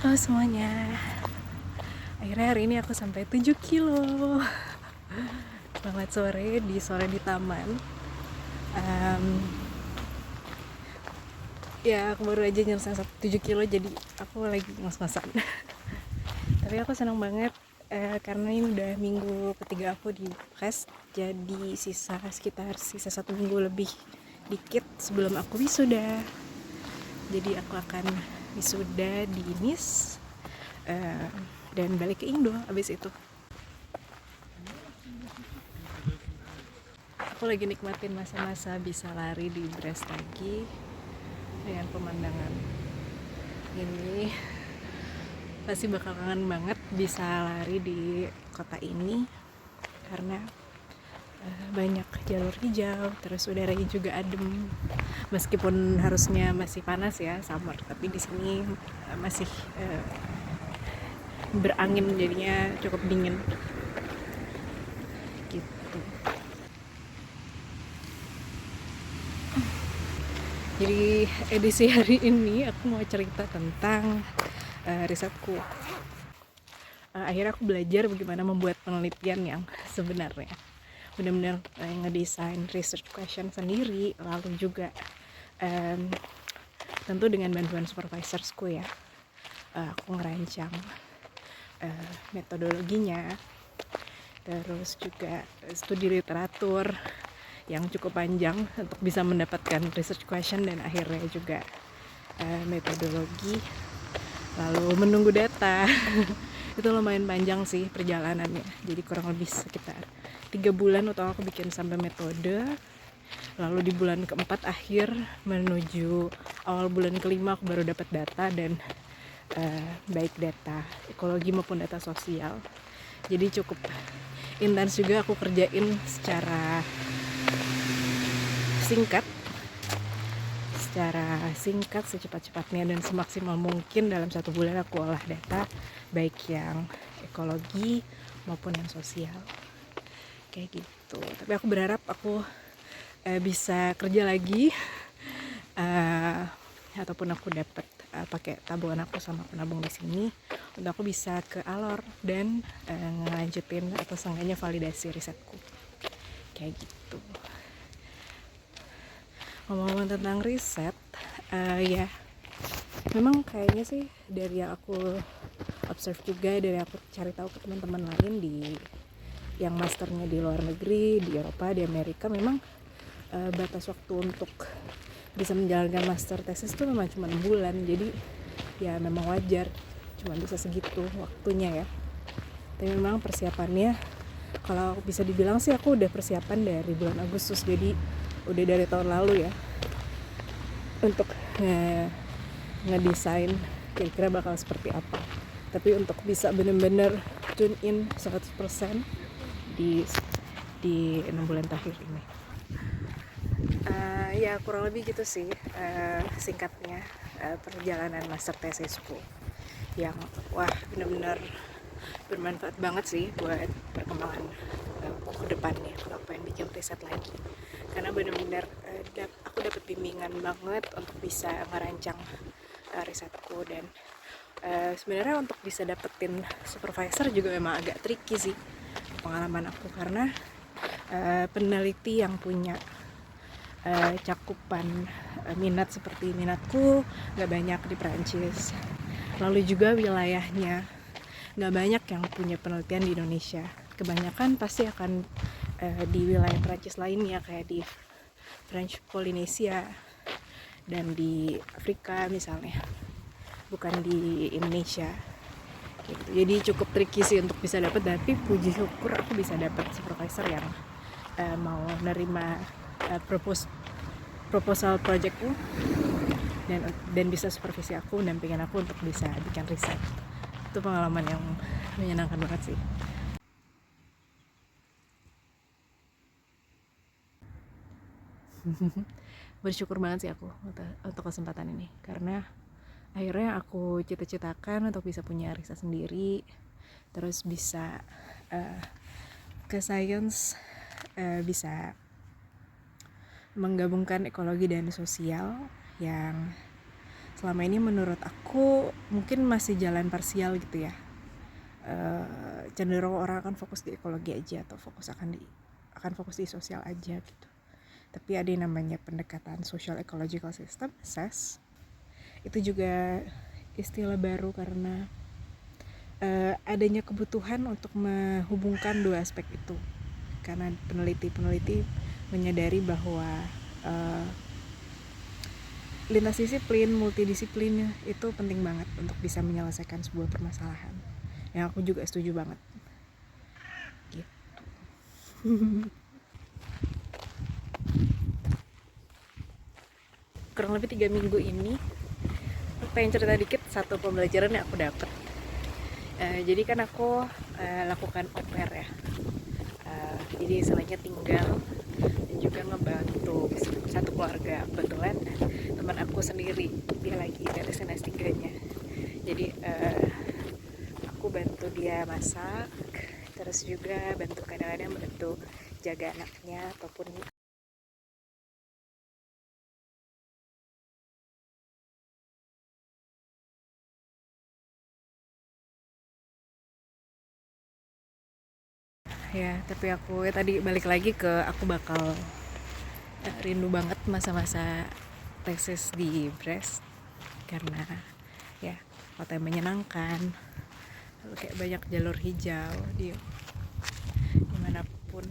Halo semuanya. Akhirnya hari ini aku sampai 7 kilo. Selamat sore di taman. Ya aku baru aja nyelesain 7 kilo, jadi aku lagi ngos-ngosan. Tapi aku senang banget karena ini udah minggu ketiga aku di PKS. Jadi sisa 1 minggu lebih dikit sebelum aku wisuda. Jadi aku akan wisuda di Nice dan balik ke Indo abis itu. Aku lagi nikmatin masa-masa bisa lari di Brest lagi dengan pemandangan ini. Pasti bakal kangen banget bisa lari di kota ini karena banyak jalur hijau, terus udaranya juga adem. Meskipun harusnya masih panas ya, summer, tapi di sini masih berangin, jadinya cukup dingin gitu. Jadi edisi hari ini aku mau cerita tentang risetku. Akhirnya aku belajar bagaimana membuat penelitian yang sebenarnya benar-benar ngedesain research question sendiri, lalu juga tentu dengan bantuan supervisorsku ya. Aku ngerancang metodologinya, terus juga studi literatur yang cukup panjang untuk bisa mendapatkan research question, dan akhirnya juga metodologi, lalu menunggu data. Itu lumayan panjang sih perjalanannya, jadi kurang lebih sekitar 3 bulan atau aku bikin sampai metode. Lalu di bulan keempat akhir menuju awal bulan kelima aku baru dapat data, dan baik data ekologi maupun data sosial. Jadi cukup intens juga aku kerjain secara singkat secepat-cepatnya dan semaksimal mungkin dalam 1 bulan aku olah data, baik yang ekologi maupun yang sosial kayak gitu. Tapi aku berharap aku bisa kerja lagi, ataupun aku dapat pakai tabungan aku sama penabung di sini untuk aku bisa ke Alor dan ngelanjutin atau seenggaknya validasi risetku kayak gitu. Ngomong-ngomong tentang riset, ya memang kayaknya sih dari yang aku observe juga, dari aku cari tahu ke teman-teman lain yang masternya di luar negeri, di Eropa, di Amerika, memang batas waktu untuk bisa menjalankan master thesis itu memang cuma 6 bulan. Jadi ya memang wajar cuma bisa segitu waktunya ya. Tapi memang persiapannya, kalau bisa dibilang sih aku udah persiapan dari bulan Agustus, jadi udah dari tahun lalu ya, untuk ngedesain kira-kira bakal seperti apa. Tapi untuk bisa benar-benar tune in 100% di 6 bulan terakhir ini, ya kurang lebih gitu sih singkatnya perjalanan master tesisku yang benar-benar bermanfaat banget sih buat perkembangan ke depannya kalau pengen bikin riset lagi, karena benar-benar aku dapat bimbingan banget untuk bisa merancang risetku. Dan sebenarnya untuk bisa dapetin supervisor juga memang agak tricky sih pengalaman aku, karena peneliti yang punya cakupan minat seperti minatku gak banyak di Perancis. Lalu juga wilayahnya gak banyak yang punya penelitian di Indonesia. Kebanyakan pasti akan di wilayah Perancis lainnya, kayak di French Polynesia dan di Afrika misalnya, bukan di Indonesia gitu. Jadi cukup tricky sih untuk bisa dapat, tapi puji syukur aku bisa dapat supervisor yang mau nerima proposal projectku dan bisa supervisi aku, mendampingin aku untuk bisa bikin riset. Itu pengalaman yang menyenangkan banget sih. Bersyukur banget sih aku untuk kesempatan ini, karena akhirnya aku cita-citakan untuk bisa punya riset sendiri, terus bisa ke science, bisa menggabungkan ekologi dan sosial yang selama ini menurut aku mungkin masih jalan parsial gitu ya. Cenderung orang akan fokus di ekologi aja atau akan fokus di sosial aja gitu. Tapi ada yang namanya pendekatan social ecological system (SES). Itu juga istilah baru karena adanya kebutuhan untuk menghubungkan dua aspek itu. Karena peneliti-peneliti menyadari bahwa lintas disiplin, multidisiplin itu penting banget untuk bisa menyelesaikan sebuah permasalahan. Yang aku juga setuju banget. Gitu. Kurang lebih 3 minggu ini, aku pengen cerita dikit satu pembelajaran yang aku dapat. Jadi kan aku lakukan au pair ya. Jadi selainnya tinggal dan juga ngebantu satu keluarga. Kebetulan teman aku sendiri, dia lagi dari S3-nya. Jadi aku bantu dia masak, terus juga bantu kadang-kadang bantu jaga anaknya ataupun ya. Tapi aku tadi balik lagi ke aku bakal rindu banget masa-masa tesis di Brest karena ya kota yang menyenangkan, lalu kayak banyak jalur hijau dimanapun.